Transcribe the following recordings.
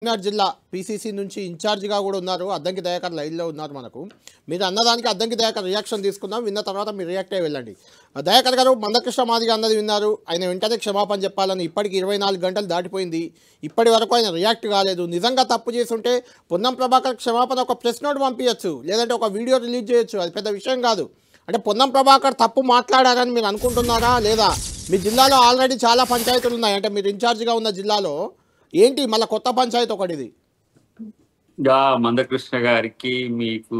కరీంనగర్ జిల్లా పీసీసీ నుంచి ఇన్ఛార్జిగా కూడా ఉన్నారు. అద్దంకి దయాకర్ లైన్లో ఉన్నారు మనకు. మీరు అన్నదానికి అద్దంకి దయాకర్ రియాక్షన్ తీసుకుందాం. విన్న తర్వాత మీరు రియాక్ట్ అయ్యి వెళ్ళండి. దయాకర్ గారు, మందకృష్ణ మాదిగ అన్నది విన్నారు. ఆయన వెంటనే క్షమాపణ చెప్పాలని ఇప్పటికి 24 గంటలు దాటిపోయింది. ఇప్పటి వరకు ఆయన రియాక్ట్ కాలేదు. నిజంగా తప్పు చేస్తుంటే పొన్నం ప్రభాకర్ క్షమాపణ ఒక ప్రెస్ నోట్ పంపించచ్చు, లేదంటే ఒక వీడియో రిలీజ్ చేయొచ్చు. అది పెద్ద విషయం కాదు. అంటే పొన్నం ప్రభాకర్ తప్పు మాట్లాడారని మీరు అనుకుంటున్నారా లేదా? మీ జిల్లాలో ఆల్రెడీ చాలా పంచాయతీలు ఉన్నాయి. అంటే మీరు ఇన్ఛార్జిగా ఉన్న జిల్లాలో ఏంటి మళ్ళీ కొత్త పంచాయతీ ఒకటిది? మందకృష్ణ గారికి మీకు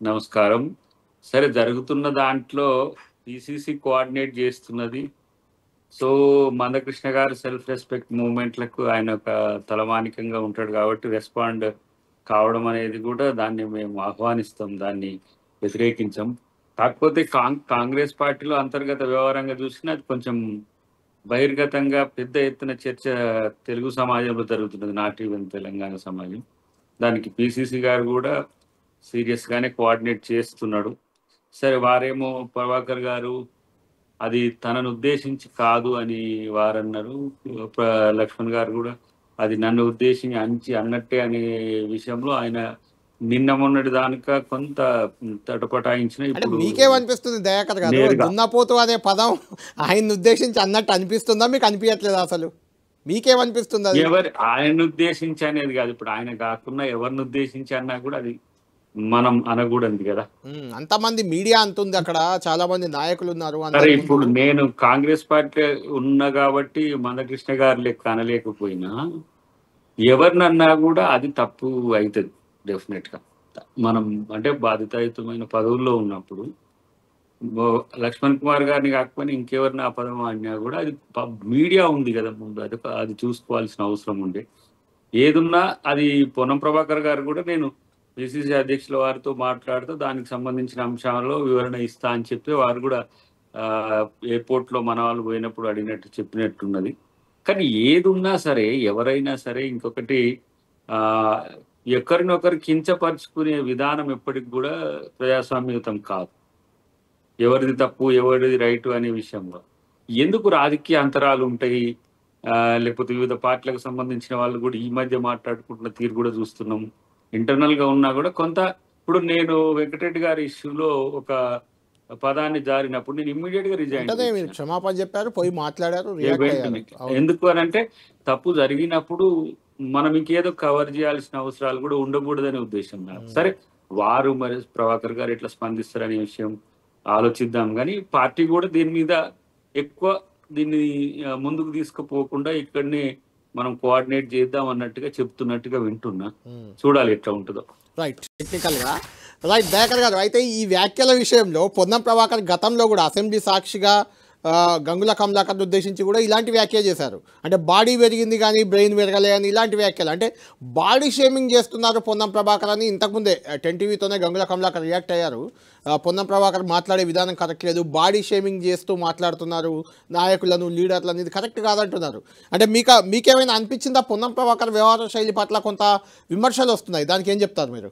నమస్కారం. సరే, జరుగుతున్న దాంట్లో పిసిసి కోఆర్డినేట్ చేస్తున్నది. సో మందకృష్ణ గారు సెల్ఫ్ రెస్పెక్ట్ మూవ్మెంట్లకు ఆయన ఒక తలమానికంగా ఉంటాడు కాబట్టి రెస్పాండ్ కావడం అనేది కూడా దాన్ని మేము ఆహ్వానిస్తాం, దాన్ని వ్యతిరేకించాం. కాకపోతే కాంగ్రెస్ పార్టీలో అంతర్గత వ్యవహారంగా చూసినా అది కొంచెం బహిర్గతంగా పెద్ద ఎత్తున చర్చ తెలుగు సమాజంలో జరుగుతున్నది, నాట్ ఈవెన్ తెలంగాణ సమాజం. దానికి పిసిసి గారు కూడా సీరియస్గానే కోఆర్డినేట్ చేస్తున్నాడు. సరే, వారేమో ప్రభాకర్ గారు అది తనను ఉద్దేశించి కాదు అని వారన్నారు. లక్ష్మణ్ గారు కూడా అది నన్ను ఉద్దేశించి అన్నట్టే అనే విషయంలో ఆయన నిన్న మొన్నటి దానిక కొంత తటపటాయించిన. ఇప్పుడు మీకేమనిపిస్తుంది దయాకర్ గారు, దున్నపోతు అనే పదం ఆయన ఉద్దేశించి అన్నట్టు అనిపిస్తుందా? మీకు అనిపించట్లేదు అసలు? మీకేమనిపిస్తుంది? ఎవరు ఆయన ఉద్దేశించి అనేది కాదు, ఇప్పుడు ఆయన కాకుండా ఎవరిని ఉద్దేశించి అన్నా కూడా అది మనం అనకూడదు కదా. అంతమంది మీడియా అంటుంది, అక్కడ చాలా మంది నాయకులు ఉన్నారు. సరే, ఇప్పుడు నేను కాంగ్రెస్ పార్టీ ఉన్నా కాబట్టి మందకృష్ణ గారు లెక్క అనలేకపోయినా ఎవరినన్నా కూడా అది తప్పు అవుతుంది డెఫినెట్ గా. మనం అంటే బాధితాయుతమైన పదవుల్లో ఉన్నప్పుడు లక్ష్మణ్ కుమార్ గారిని కాకపోయినా ఇంకెవరిని ఆ పదం అన్నా కూడా అది మీడియా ఉంది కదా ముందు, అది చూసుకోవాల్సిన అవసరం ఉండే. ఏదున్నా అది పొన్నం ప్రభాకర్ గారు కూడా నేను పిసిసి అధ్యక్షుల వారితో మాట్లాడుతూ దానికి సంబంధించిన అంశాల్లో వివరణ ఇస్తా అని చెప్పి వారు కూడా ఎయిర్పోర్ట్ లో మన వాళ్ళు పోయినప్పుడు అడిగినట్టు చెప్పినట్టున్నది. కానీ ఏదున్నా సరే, ఎవరైనా సరే, ఇంకొకటి ఒకరినొకరు కించపరుచుకునే విధానం ఎప్పటికి కూడా ప్రజాస్వామ్యయుతం కాదు. ఎవరిది తప్పు ఎవరిది రైటు అనే విషయంలో ఎందుకు రాజకీయ అంతరాలు ఉంటాయి, లేకపోతే వివిధ పార్టీలకు సంబంధించిన వాళ్ళు కూడా ఈ మధ్య మాట్లాడుకుంటున్న తీరు కూడా చూస్తున్నాం. ఇంటర్నల్ గా ఉన్నా కూడా కొంత, ఇప్పుడు నేను వెంకటరెడ్డి గారి ఇష్యూలో ఒక పదాన్ని జారినప్పుడు నేను ఇమ్మీడియట్ గా రిజైన్, క్షమాపణ చెప్పారు, పోయి మాట్లాడారు. ఎందుకు అని అంటే తప్పు జరిగినప్పుడు మనం ఇంకేదో కవర్ చేయాల్సిన అవసరాలు కూడా ఉండకూడదనే ఉద్దేశం నాకు. సరే, వారు మరి ప్రభాకర్ గారు ఎట్లా స్పందిస్తారనే విషయం ఆలోచిద్దాం. కానీ పార్టీ కూడా దీని మీద ఎక్కువ దీన్ని ముందుకు తీసుకుపోకుండా ఇక్కడనే మనం కోఆర్డినేట్ చేద్దాం అన్నట్టుగా చెప్తున్నట్టుగా వింటున్నా. చూడాలి ఎట్లా ఉంటుందో. రైట్, టెక్నికల్ గా రైట్. దయాకర్ గారు, అయితే ఈ వ్యాఖ్యల విషయంలో పొన్నం ప్రభాకర్ గతంలో కూడా అసెంబ్లీ సాక్షిగా గంగుల కమలాకర్ని ఉద్దేశించి కూడా ఇలాంటి వ్యాఖ్య చేశారు. అంటే బాడీ పెరిగింది కానీ బ్రెయిన్ పెరగలే అని ఇలాంటి వ్యాఖ్యలు. అంటే బాడీ షేమింగ్ చేస్తున్నారు పొన్నం ప్రభాకర్ అని ఇంతకుముందే 10 టీవీతోనే గంగుల కమలాకర్ రియాక్ట్ అయ్యారు. పొన్నం ప్రభాకర్ మాట్లాడే విధానం కరెక్ట్ లేదు, బాడీ షేమింగ్ చేస్తూ మాట్లాడుతున్నారు నాయకులను, లీడర్లను, ఇది కరెక్ట్ కాదంటున్నారు. అంటే మీకేమైనా అనిపించిందా పొన్నం ప్రభాకర్ వ్యవహార శైలి పట్ల కొంత విమర్శలు వస్తున్నాయి, దానికి ఏం చెప్తారు మీరు?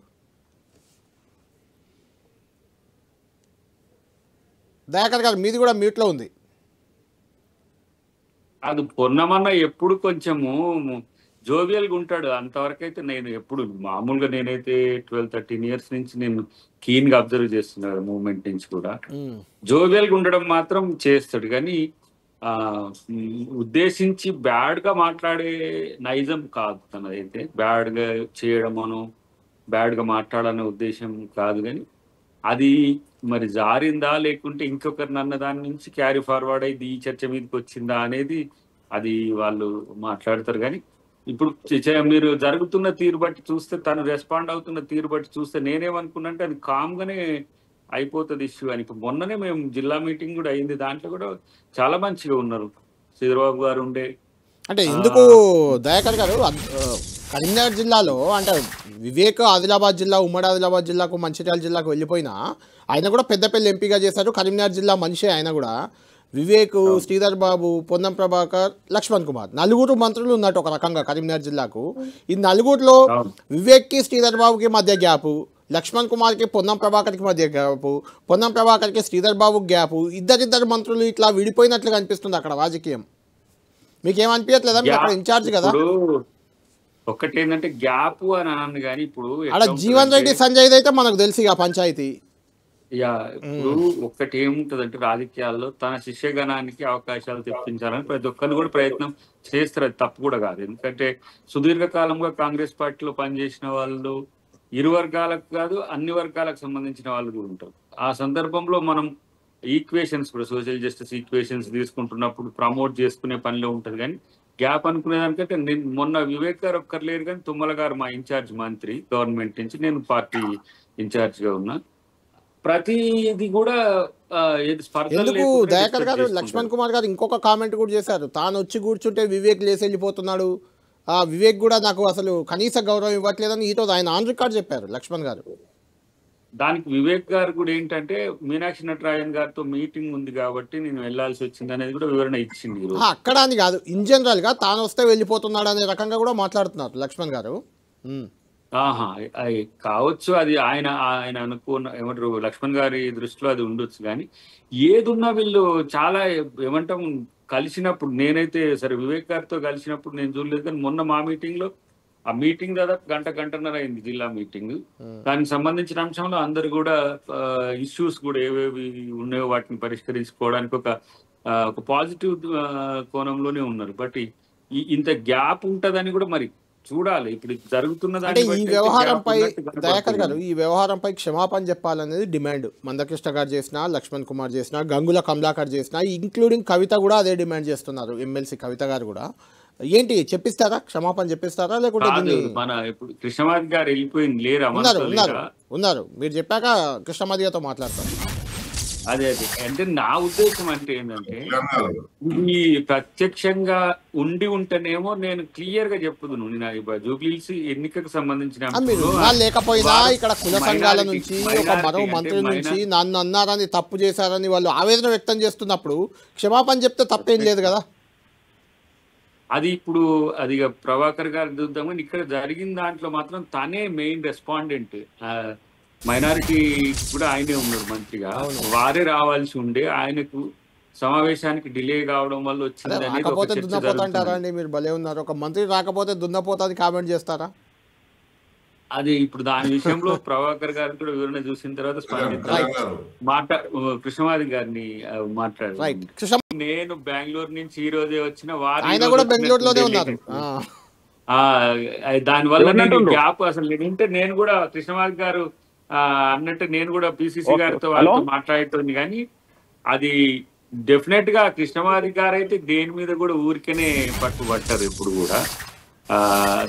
దయాకర్ గారు, మీది కూడా మ్యూట్లో ఉంది. అది పొన్నమన్న ఎప్పుడు కొంచెము జోవియల్గా ఉంటాడు, అంతవరకు అయితే నేను ఎప్పుడు మామూలుగా నేనైతే 12-13 ఇయర్స్ నుంచి నేను కీన్ గా అబ్జర్వ్ చేస్తున్నాను మూమెంట్ నుంచి కూడా. జోవియల్గా ఉండడం మాత్రం చేస్తాడు, కానీ ఉద్దేశించి బ్యాడ్ గా మాట్లాడే నైజం కాదు తనదైతే. బ్యాడ్ గా చేయడమను, బ్యాడ్ గా మాట్లాడాలనే ఉద్దేశం కాదు. కానీ అది మరి జారిందా లేకుంటే ఇంకొకరిని అన్న దాని నుంచి క్యారీ ఫార్వర్డ్ అయింది ఈ చర్చ మీదకి వచ్చిందా అనేది అది వాళ్ళు మాట్లాడతారు. కానీ ఇప్పుడు మీరు జరుగుతున్న తీరు బట్టి చూస్తే, తను రెస్పాండ్ అవుతున్న తీరు బట్టి చూస్తే నేనేమనుకున్నా అంటే అది కామ్గానే అయిపోతుంది ఇష్యూ అని. ఇప్పుడు మొన్ననే మేము జిల్లా మీటింగ్ కూడా అయింది, దాంట్లో కూడా చాలా మంచిగా ఉన్నారు. శ్రీధరబాబు గారు ఉండే. అంటే ఎందుకు దయాకర్ గారు, కరీంనగర్ జిల్లాలో అంటే వివేక్ ఆదిలాబాద్ జిల్లా, ఉమ్మడి ఆదిలాబాద్ జిల్లాకు, మంచిర్యాల జిల్లాకు వెళ్ళిపోయినా ఆయన కూడా పెద్దపల్లి ఎంపీగా చేశారు. కరీంనగర్ జిల్లా మనిషే ఆయన కూడా. వివేక్, శ్రీధర్ బాబు, పొన్నం ప్రభాకర్, లక్ష్మణ్ కుమార్, 4 మంత్రులు ఉన్నట్టు ఒక రకంగా కరీంనగర్ జిల్లాకు. ఈ 4లో వివేక్కి శ్రీధర్ బాబుకి మధ్య గ్యాపు, లక్ష్మణ్ కుమార్కి పొన్నం ప్రభాకర్కి మధ్య గ్యాపు, పొన్నం ప్రభాకర్కి శ్రీధర్ బాబుకి గ్యాపు. ఇద్దరు మంత్రులు ఇట్లా విడిపోయినట్లుగా అనిపిస్తుంది అక్కడ రాజకీయం. మీకేమనిపించట్లేదా? మీరు అక్కడ ఇన్ఛార్జ్ కదా. ఒక్కటి ఏంటంటే గ్యాప్ అని అన్నాను కానీ ఇప్పుడు ఆడ జీవన్ రెడ్డి సంజయ్ అయితే మనకు తెలుసు ఇక పంచాయతీ. యా ఇప్పుడు ఒక్కటి ఏముంటదంటే రాజకీయాల్లో తన శిష్యగణానికి అవకాశాలు తెప్పించాలని ప్రతి ఒక్కరిని కూడా ప్రయత్నం చేస్తారు. అది తప్పు కూడా కాదు. ఎందుకంటే సుదీర్ఘకాలంగా కాంగ్రెస్ పార్టీలో పనిచేసిన వాళ్ళు ఇరు వర్గాలకు కాదు అన్ని వర్గాలకు సంబంధించిన వాళ్ళు కూడా ఉంటారు. ఆ సందర్భంలో మనం ఈక్వేషన్స్ కూడా సోషల్ జస్టిస్ ఈక్వేషన్స్ తీసుకుంటున్నప్పుడు ప్రమోట్ చేసుకునే పనిలో ఉంటుంది. కానీ గ్యాప్ అనుకునే దానికంటే నేను మొన్న వివేక్ గారు ఒక్కరు లేరు కానీ తుమ్మల గారు మా ఇన్ఛార్జ్ మంత్రి గవర్నమెంట్ నుంచి, నేను పార్టీ ఇన్ఛార్జ్ గా ఉన్నా. ప్రతిది కూడా ఎందుకు దయాకర్ గారు లక్ష్మణ్ కుమార్ గారు ఇంకొక కామెంట్ కూడా చేశారు, తాను వచ్చి కూర్చుంటే వివేక్ లేసి వెళ్ళిపోతున్నాడు, ఆ వివేక్ కూడా నాకు అసలు కనీస గౌరవం ఇవ్వట్లేదని ఈరోజు ఆయన ఆన్ రికార్డ్ చెప్పారు లక్ష్మణ్ గారు. దానికి వివేక్ గారు కూడా ఏంటంటే మీనాక్షి నటరాజన్ గారితో మీటింగ్ ఉంది కాబట్టి నేను వెళ్లాల్సి వచ్చింది అనేది కూడా వివరణ ఇచ్చింది. అక్కడ అని కాదు, ఇన్ జనరల్ గా తాను వస్తే వెళ్ళిపోతున్నాడు అనే రకంగా కూడా మాట్లాడుతున్నారు లక్ష్మణ్ గారు. అది కావచ్చు, అది ఆయన ఆయన అనుకున్న ఏమంటారు లక్ష్మణ్ గారి దృష్టిలో అది ఉండొచ్చు. కానీ ఏదున్నా వీళ్ళు చాలా ఏమంటాం కలిసినప్పుడు, నేనైతే సరే వివేక్ గారితో కలిసినప్పుడు నేను చూడలేదు. కానీ మొన్న మా మీటింగ్ లో, ఆ మీటింగ్ దాదాపు గంటన్నర అయింది, జిల్లా మీటింగ్. దానికి సంబంధించిన అంశంలో అందరు కూడా ఇష్యూస్ కూడా ఏవేవి ఉన్నాయో వాటిని పరిష్కరించుకోవడానికి ఒక పాజిటివ్ కోణంలోనే ఉన్నారు. బట్ ఇంత గ్యాప్ ఉంటదని కూడా మరి చూడాలి. ఇప్పుడు జరుగుతున్నది అంటే ఈ వ్యవహారంపై దయాకర్ గారు, ఈ వ్యవహారంపై క్షమాపణ చెప్పాలనేది డిమాండ్. మందకృష్ణ గారు చేసినా, లక్ష్మణ్ కుమార్ చేసినా, గంగుల కమలాకర్ చేసినా, ఇంక్లూడింగ్ కవిత కూడా అదే డిమాండ్ చేస్తున్నారు. ఎమ్మెల్సీ కవిత గారు కూడా. ఏంటి చెప్పిస్తారా, క్షమాపణ చెప్పిస్తారా లేకుంటే? మన ఇప్పుడు కృష్ణమాది గారు వెళ్ళిపోయింది లేరా? ఉన్నారు. మీరు చెప్పాక కృష్ణమాది గారితో మాట్లాడతారు. అదే అంటే నా ఉద్దేశం అంటే ఏంటంటే, ఈ ప్రత్యక్షంగా ఉంటేనేమో నేను క్లియర్ గా చెప్పుదును. నేను జూబ్లీహిల్స్ ఎన్నికకు సంబంధించిన లేకపోయినా ఇక్కడ కుల సంఘాల నుంచి ఒక మరో మంత్రి నుంచి నన్ను అన్నారని, తప్పు చేశారని వాళ్ళు ఆవేదన వ్యక్తం చేస్తున్నప్పుడు క్షమాపణ చెప్తే తప్పేం లేదు కదా. అది ఇప్పుడు అది ప్రభాకర్ గారు చూద్దాం. కానీ ఇక్కడ జరిగిన దాంట్లో మాత్రం తనే మెయిన్ రెస్పాండెంట్. మైనారిటీ కూడా ఆయనే ఉన్నారు మంత్రిగా, వారే రావాల్సి ఉండే. ఆయనకు సమావేశానికి డిలే కావడం వల్ల వచ్చింది. అంటారండి మీరు భలే ఉన్నారు. ఒక మంత్రి రాకపోతే దున్నపోతాది కామెంట్ చేస్తారా? అది ఇప్పుడు దాని విషయంలో ప్రభాకర్ గారు కూడా వివరణ చూసిన తర్వాత కృష్ణమాది గారిని మాట్లాడారు. నేను బెంగళూరు నుంచి ఈ రోజే వచ్చిన వారు కూడా బెంగళూరులోనే ఉన్నారు. దానివల్ల నేను గ్యాప్ అసలు లేదంటే నేను కూడా కృష్ణమాది గారు అన్నట్టు నేను కూడా పిసిసి గారితో వాళ్ళతో మాట్లాడేటోంది. కానీ అది డెఫినెట్ గా కృష్ణమాది గారు అయితే దేని మీద కూడా ఊరికనే పట్టుబట్టారు. ఇప్పుడు కూడా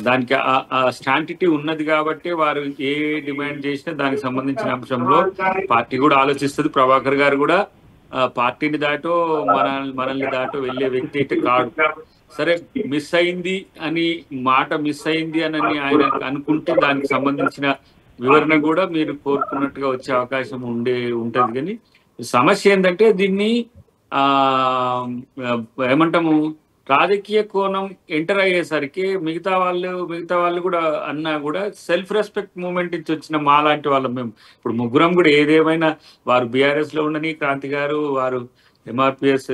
దానికి స్టాంటిటీ ఉన్నది కాబట్టి వారు ఏ డిమాండ్ చేసినా దానికి సంబంధించిన అంశంలో పార్టీ కూడా ఆలోచిస్తుంది. ప్రభాకర్ గారు కూడా పార్టీని దాటో మనల్ని దాటో వెళ్లే వ్యక్తి అయితే కాదు. సరే మిస్ అయింది అని ఆయన అనుకుంటే దానికి సంబంధించిన వివరణ కూడా మీరు కోరుకున్నట్టుగా వచ్చే అవకాశం ఉంటది. కానీ సమస్య ఏంటంటే దీన్ని ఏమంటాము రాజకీయ కోణం ఎంటర్ అయ్యేసరికి మిగతా వాళ్ళు కూడా అన్నా కూడా సెల్ఫ్ రెస్పెక్ట్ మూవ్మెంట్ నుంచి వచ్చిన మా లాంటి వాళ్ళం మేము ఇప్పుడు ముగ్గురం కూడా ఏదేమైనా వారు బీఆర్ఎస్ లో ఉండని, క్రాంతి గారు వారు ఎంఆర్పిఎస్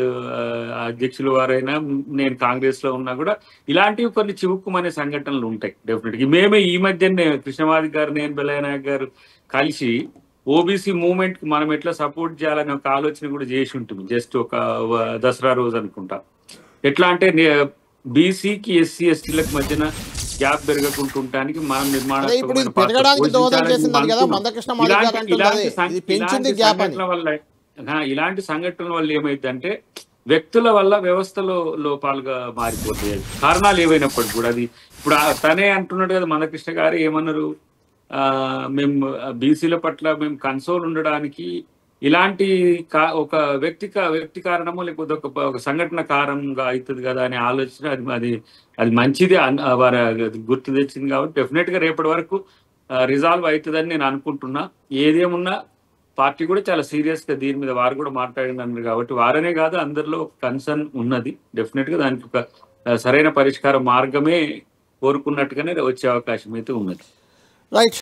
అధ్యక్షులు వారైనా, నేను కాంగ్రెస్ లో ఉన్నా కూడా ఇలాంటివి కొన్ని చివుక్కుమనే సంఘటనలు ఉంటాయి డెఫినెట్గా. మేమే ఈ మధ్యనే కృష్ణమాది గారు, నేను బెల్లయ్యనాయక్ గారు కలిసి ఓబీసీ మూవ్మెంట్ కి మనం ఎట్లా సపోర్ట్ చేయాలనే ఒక ఆలోచన కూడా చేసి ఉంటుంది. జస్ట్ ఒక దసరా రోజు అనుకుంటా. ఎట్లా అంటే బీసీకి ఎస్సీ ఎస్టీలకు మధ్యన గ్యాప్ పెరగకుంటుంటానికి మనం ఇలాంటి సంఘటనల వల్ల ఏమైందంటే వ్యక్తుల వల్ల వ్యవస్థలో లోపాలుగా మారిపోతాయి. కారణాలు ఏవైనప్పటికీ కూడా అది ఇప్పుడు తనే అంటున్నాడు కదా మందకృష్ణ గారు ఏమన్నారు, మేము బీసీల పట్ల మేము కన్సోల్ ఉండడానికి ఇలాంటి ఒక వ్యక్తి కారణమో లేకపోతే ఒక సంఘటన కారణంగా అవుతుంది కదా అనే ఆలోచన అది మంచిది వారు గుర్తు తెచ్చింది. కాబట్టి డెఫినెట్ గా రేపటి వరకు రిజాల్వ్ అవుతుందని నేను అనుకుంటున్నా. ఏదేమున్నా పార్టీ కూడా చాలా సీరియస్ గా దీని మీద వారు కూడా మాట్లాడినారు కాబట్టి వారనే కాదు అందరిలో కన్సర్న్ ఉన్నది. డెఫినెట్ గా దానికి ఒక సరైన పరిష్కార మార్గమే కోరుకున్నట్టుగానే వచ్చే అవకాశం అయితే ఉన్నది. రైట్.